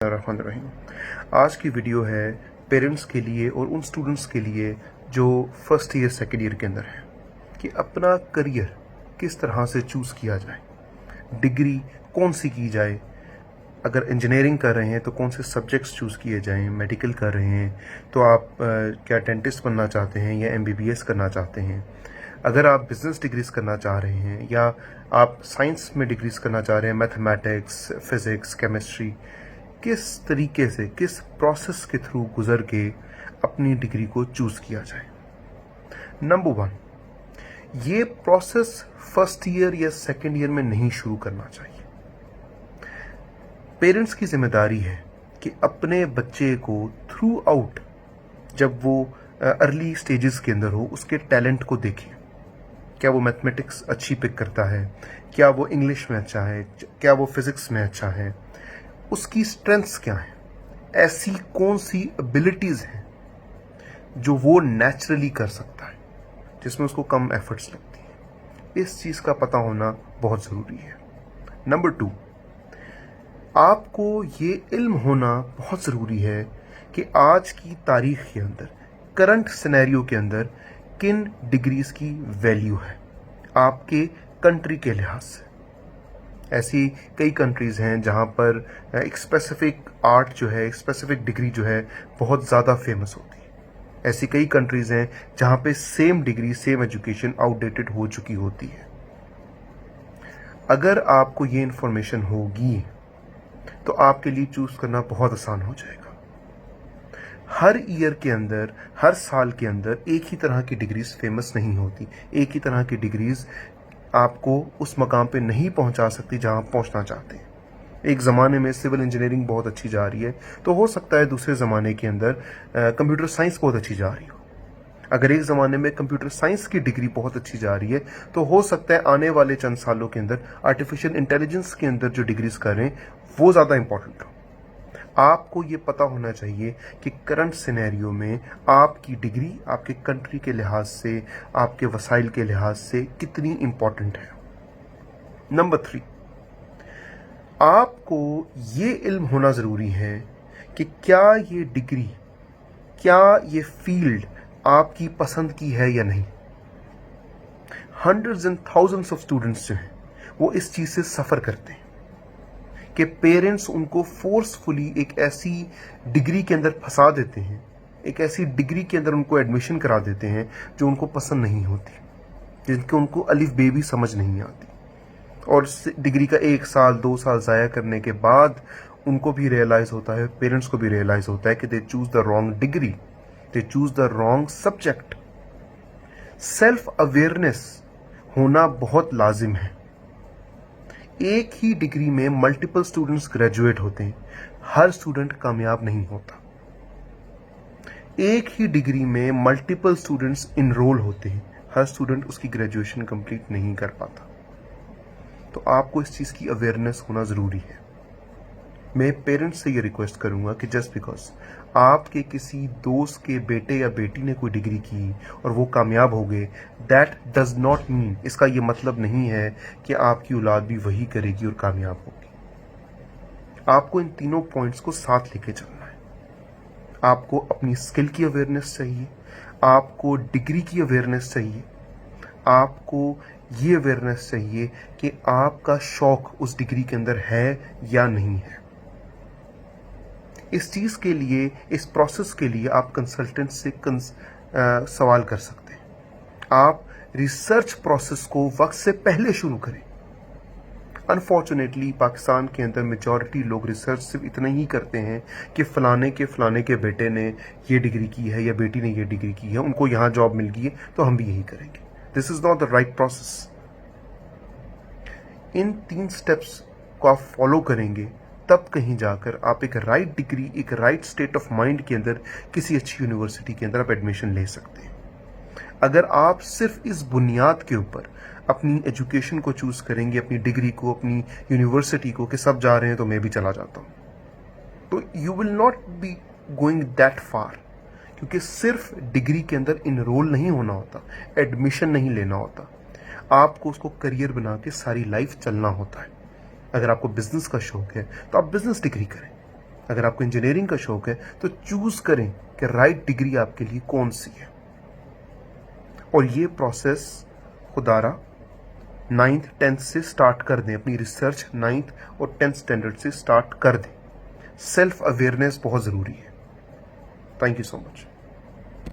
रहीम। आज की वीडियो है पेरेंट्स के लिए और उन स्टूडेंट्स के लिए जो फर्स्ट ईयर सेकेंड ईयर के अंदर है कि अपना करियर किस तरह से चूज़ किया जाए, डिग्री कौन सी की जाए। अगर इंजीनियरिंग कर रहे हैं तो कौन से सब्जेक्ट्स चूज़ किए जाएं, मेडिकल कर रहे हैं तो आप क्या डेंटिस्ट बनना चाहते हैं या MBBS करना चाहते हैं। अगर आप बिजनेस डिग्रीज करना चाह रहे हैं या आप साइंस में डिग्रीज करना चाह रहे हैं, मैथमेटिक्स, फिज़िक्स, केमिस्ट्री, किस तरीके से, किस प्रोसेस के थ्रू गुजर के अपनी डिग्री को चूज़ किया जाए। नंबर 1, ये प्रोसेस फर्स्ट ईयर या सेकेंड ईयर में नहीं शुरू करना चाहिए। पेरेंट्स की जिम्मेदारी है कि अपने बच्चे को थ्रू आउट, जब वो अर्ली स्टेजेस के अंदर हो, उसके टैलेंट को देखें। क्या वो मैथमेटिक्स अच्छी पिक करता है, क्या वो इंग्लिश में अच्छा है, क्या वो फिज़िक्स में अच्छा है, उसकी स्ट्रेंथ्स क्या हैं, ऐसी कौन सी एबिलिटीज़ हैं जो वो नेचुरली कर सकता है, जिसमें उसको कम एफर्ट्स लगती हैं। इस चीज़ का पता होना बहुत ज़रूरी है। नंबर 2, आपको ये इल्म होना बहुत ज़रूरी है कि आज की तारीख के अंदर, करंट सिनेरियो के अंदर किन डिग्रीज़ की वैल्यू है आपके कंट्री के लिहाज से। ऐसी कई कंट्रीज़ हैं जहाँ पर एक स्पेसिफिक आर्ट जो है, स्पेसिफिक डिग्री जो है, बहुत ज़्यादा फेमस होती है। ऐसी कई कंट्रीज़ हैं जहाँ पे same degree, same education outdated हो चुकी होती है। अगर आपको ये इन्फॉर्मेशन होगी तो आपके लिए चूज़ करना बहुत आसान हो जाएगा। हर ईयर के अंदर, हर साल के अंदर एक ही तरह की डिग्रीज फेमस नहीं होती। एक ही तरह की डिग्रीज आपको उस मकाम पे नहीं पहुंचा सकती जहां आप पहुंचना चाहते हैं। एक ज़माने में सिविल इंजीनियरिंग बहुत अच्छी जा रही है, तो हो सकता है दूसरे ज़माने के अंदर कंप्यूटर साइंस बहुत अच्छी जा रही हो। अगर एक ज़माने में कंप्यूटर साइंस की डिग्री बहुत अच्छी जा रही है, तो हो सकता है आने वाले चंद सालों के अंदर आर्टिफिशियल इंटेलिजेंस के अंदर जो डिग्रीज कर रहे हैं वो ज़्यादा इंपॉर्टेंट हो। आपको ये पता होना चाहिए कि करंट सिनेरियो में आपकी डिग्री आपके कंट्री के लिहाज से, आपके वसाइल के लिहाज से कितनी इंपॉर्टेंट है। नंबर 3, आपको ये इल्म होना ज़रूरी है कि क्या ये डिग्री, क्या ये फील्ड आपकी पसंद की है या नहीं। Hundreds and thousands of students जो हैं वो इस चीज़ से सफ़र करते हैं कि पेरेंट्स उनको फोर्सफुली एक ऐसी डिग्री के अंदर फंसा देते हैं, एक ऐसी डिग्री के अंदर उनको एडमिशन करा देते हैं जो उनको पसंद नहीं होती, जिनके उनको अलिफ बे भी समझ नहीं आती। और डिग्री का 1 साल 2 साल ज़ाया करने के बाद उनको भी रियलाइज़ होता है, पेरेंट्स को भी रियलाइज़ होता है कि they choose the wrong degree, they choose the wrong subject. Self awareness होना बहुत लाजिम है। एक ही डिग्री में मल्टीपल स्टूडेंट्स ग्रेजुएट होते हैं, हर स्टूडेंट कामयाब नहीं होता। एक ही डिग्री में मल्टीपल स्टूडेंट्स इनरोल होते हैं, हर स्टूडेंट उसकी ग्रेजुएशन कंप्लीट नहीं कर पाता। तो आपको इस चीज़ की अवेयरनेस होना ज़रूरी है। मैं पेरेंट्स से ये रिक्वेस्ट करूंगा कि जस्ट बिकॉज आपके किसी दोस्त के बेटे या बेटी ने कोई डिग्री की और वो कामयाब हो गए, दैट डज नॉट मीन, इसका ये मतलब नहीं है कि आपकी औलाद भी वही करेगी और कामयाब होगी। आपको इन तीनों पॉइंट्स को साथ लेके चलना है। आपको अपनी स्किल की अवेयरनेस चाहिए, आपको डिग्री की अवेयरनेस चाहिए, आपको ये अवेयरनेस चाहिए कि आपका शौक उस डिग्री के अंदर है या नहीं है। इस चीज़ के लिए, इस प्रोसेस के लिए आप कंसल्टेंट से सवाल कर सकते हैं। आप रिसर्च प्रोसेस को वक्त से पहले शुरू करें। अनफॉर्चुनेटली पाकिस्तान के अंदर मेजॉरिटी लोग रिसर्च सिर्फ इतना ही करते हैं कि फलाने के बेटे ने ये डिग्री की है या बेटी ने ये डिग्री की है, उनको यहाँ जॉब मिल गई है तो हम भी यही करेंगे। This is not the right process. In 3 steps को आप फॉलो करेंगे तब कहीं जाकर आप एक राइट डिग्री, एक राइट स्टेट ऑफ माइंड के अंदर किसी अच्छी यूनिवर्सिटी के अंदर आप एडमिशन ले सकते हैं। अगर आप सिर्फ इस बुनियाद के ऊपर अपनी एजुकेशन को चूज़ करेंगे, अपनी डिग्री को, अपनी यूनिवर्सिटी को, कि सब जा रहे हैं तो मैं भी चला जाता हूँ, तो you will not be going that far. क्योंकि सिर्फ डिग्री के अंदर इनरोल नहीं होना होता, एडमिशन नहीं लेना होता, आपको उसको करियर बना के सारी लाइफ चलना होता है। अगर आपको बिजनेस का शौक है तो आप बिजनेस डिग्री करें, अगर आपको इंजीनियरिंग का शौक है तो चूज करें कि राइट डिग्री आपके लिए कौन सी है। और ये प्रोसेस खुदारा 9th 10th से स्टार्ट कर दें, अपनी रिसर्च 9th और 10th स्टैंडर्ड से स्टार्ट कर दें। सेल्फ अवेयरनेस बहुत ज़रूरी है। Thank you so much.